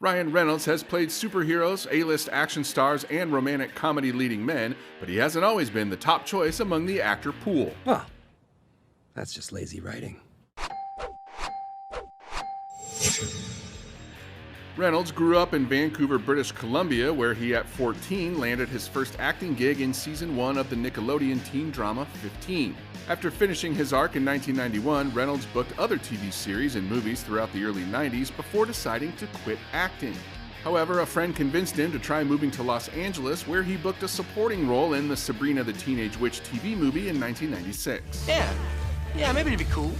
Ryan Reynolds has played superheroes, A-list action stars, and romantic comedy leading men, but he hasn't always been the top choice among the actor pool. Well, that's just lazy writing. Reynolds grew up in Vancouver, British Columbia, where he at 14 landed his first acting gig in season 1 of the Nickelodeon teen drama 15. After finishing his arc in 1991, Reynolds booked other TV series and movies throughout the early 90s before deciding to quit acting. However, a friend convinced him to try moving to Los Angeles, where he booked a supporting role in the Sabrina the Teenage Witch TV movie in 1996. Yeah, maybe it'd be cool.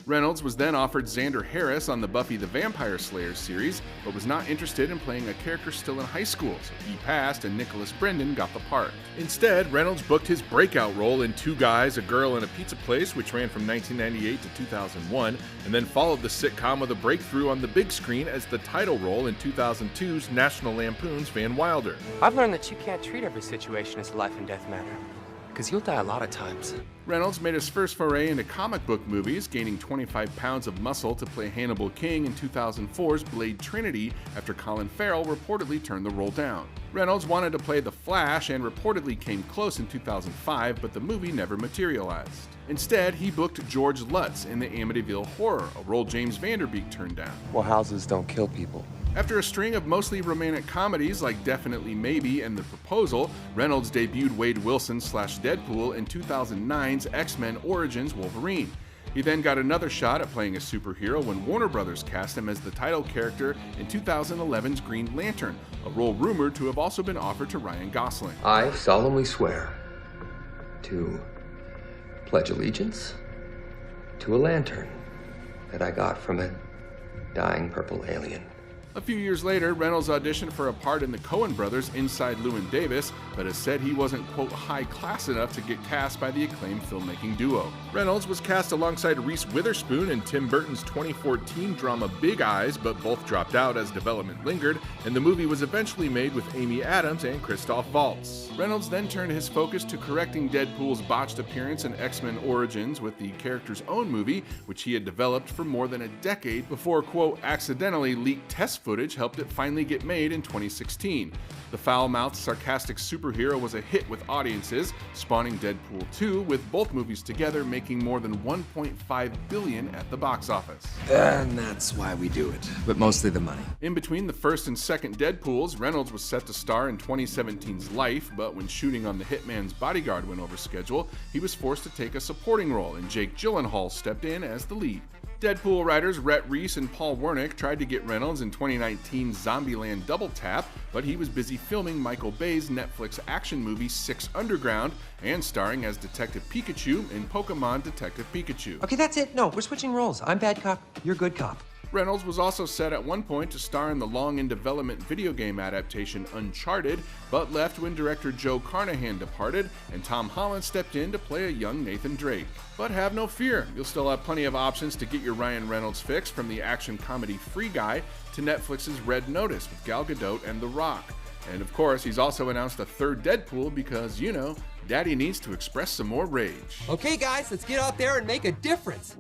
Reynolds was then offered Xander Harris on the Buffy the Vampire Slayer series, but was not interested in playing a character still in high school, so he passed and Nicholas Brendan got the part. Instead, Reynolds booked his breakout role in Two Guys, a Girl, and a Pizza Place, which ran from 1998 to 2001, and then followed the sitcom with a breakthrough on the big screen as the title role in 2002's National Lampoon's Van Wilder. I've learned that you can't treat every situation as a life and death matter, because you'll die a lot of times. Reynolds made his first foray into comic book movies, gaining 25 pounds of muscle to play Hannibal King in 2004's Blade Trinity after Colin Farrell reportedly turned the role down. Reynolds wanted to play The Flash and reportedly came close in 2005, but the movie never materialized. Instead, he booked George Lutz in the Amityville Horror, a role James Van Der Beek turned down. Well, houses don't kill people. After a string of mostly romantic comedies like Definitely Maybe and The Proposal, Reynolds debuted Wade Wilson / Deadpool in 2009's X-Men Origins Wolverine. He then got another shot at playing a superhero when Warner Brothers cast him as the title character in 2011's Green Lantern, a role rumored to have also been offered to Ryan Gosling. I solemnly swear to pledge allegiance to a lantern that I got from a dying purple alien. A few years later, Reynolds auditioned for a part in the Coen brothers' Inside Llewyn Davis, but has said he wasn't, quote, high class enough to get cast by the acclaimed filmmaking duo. Reynolds was cast alongside Reese Witherspoon in Tim Burton's 2014 drama Big Eyes, but both dropped out as development lingered, and the movie was eventually made with Amy Adams and Christoph Waltz. Reynolds then turned his focus to correcting Deadpool's botched appearance in X-Men Origins with the character's own movie, which he had developed for more than a decade before, quote, accidentally leaked test footage helped it finally get made in 2016. The foul-mouthed, sarcastic superhero was a hit with audiences, spawning Deadpool 2, with both movies together making more than $1.5 billion at the box office. And that's why we do it, but mostly the money. In between the first and second Deadpools, Reynolds was set to star in 2017's Life, but when shooting on The Hitman's Bodyguard went over schedule, he was forced to take a supporting role, and Jake Gyllenhaal stepped in as the lead. Deadpool writers Rhett Reese and Paul Wernick tried to get Reynolds in 2019's Zombieland Double Tap, but he was busy filming Michael Bay's Netflix action movie Six Underground and starring as Detective Pikachu in Pokemon Detective Pikachu. Okay, that's it. No, we're switching roles. I'm bad cop, you're good cop. Reynolds was also set at one point to star in the long-in-development video game adaptation Uncharted, but left when director Joe Carnahan departed, and Tom Holland stepped in to play a young Nathan Drake. But have no fear, you'll still have plenty of options to get your Ryan Reynolds fix, from the action comedy Free Guy to Netflix's Red Notice with Gal Gadot and The Rock. And of course, he's also announced a third Deadpool because, you know, Daddy needs to express some more rage. Okay, guys, let's get out there and make a difference.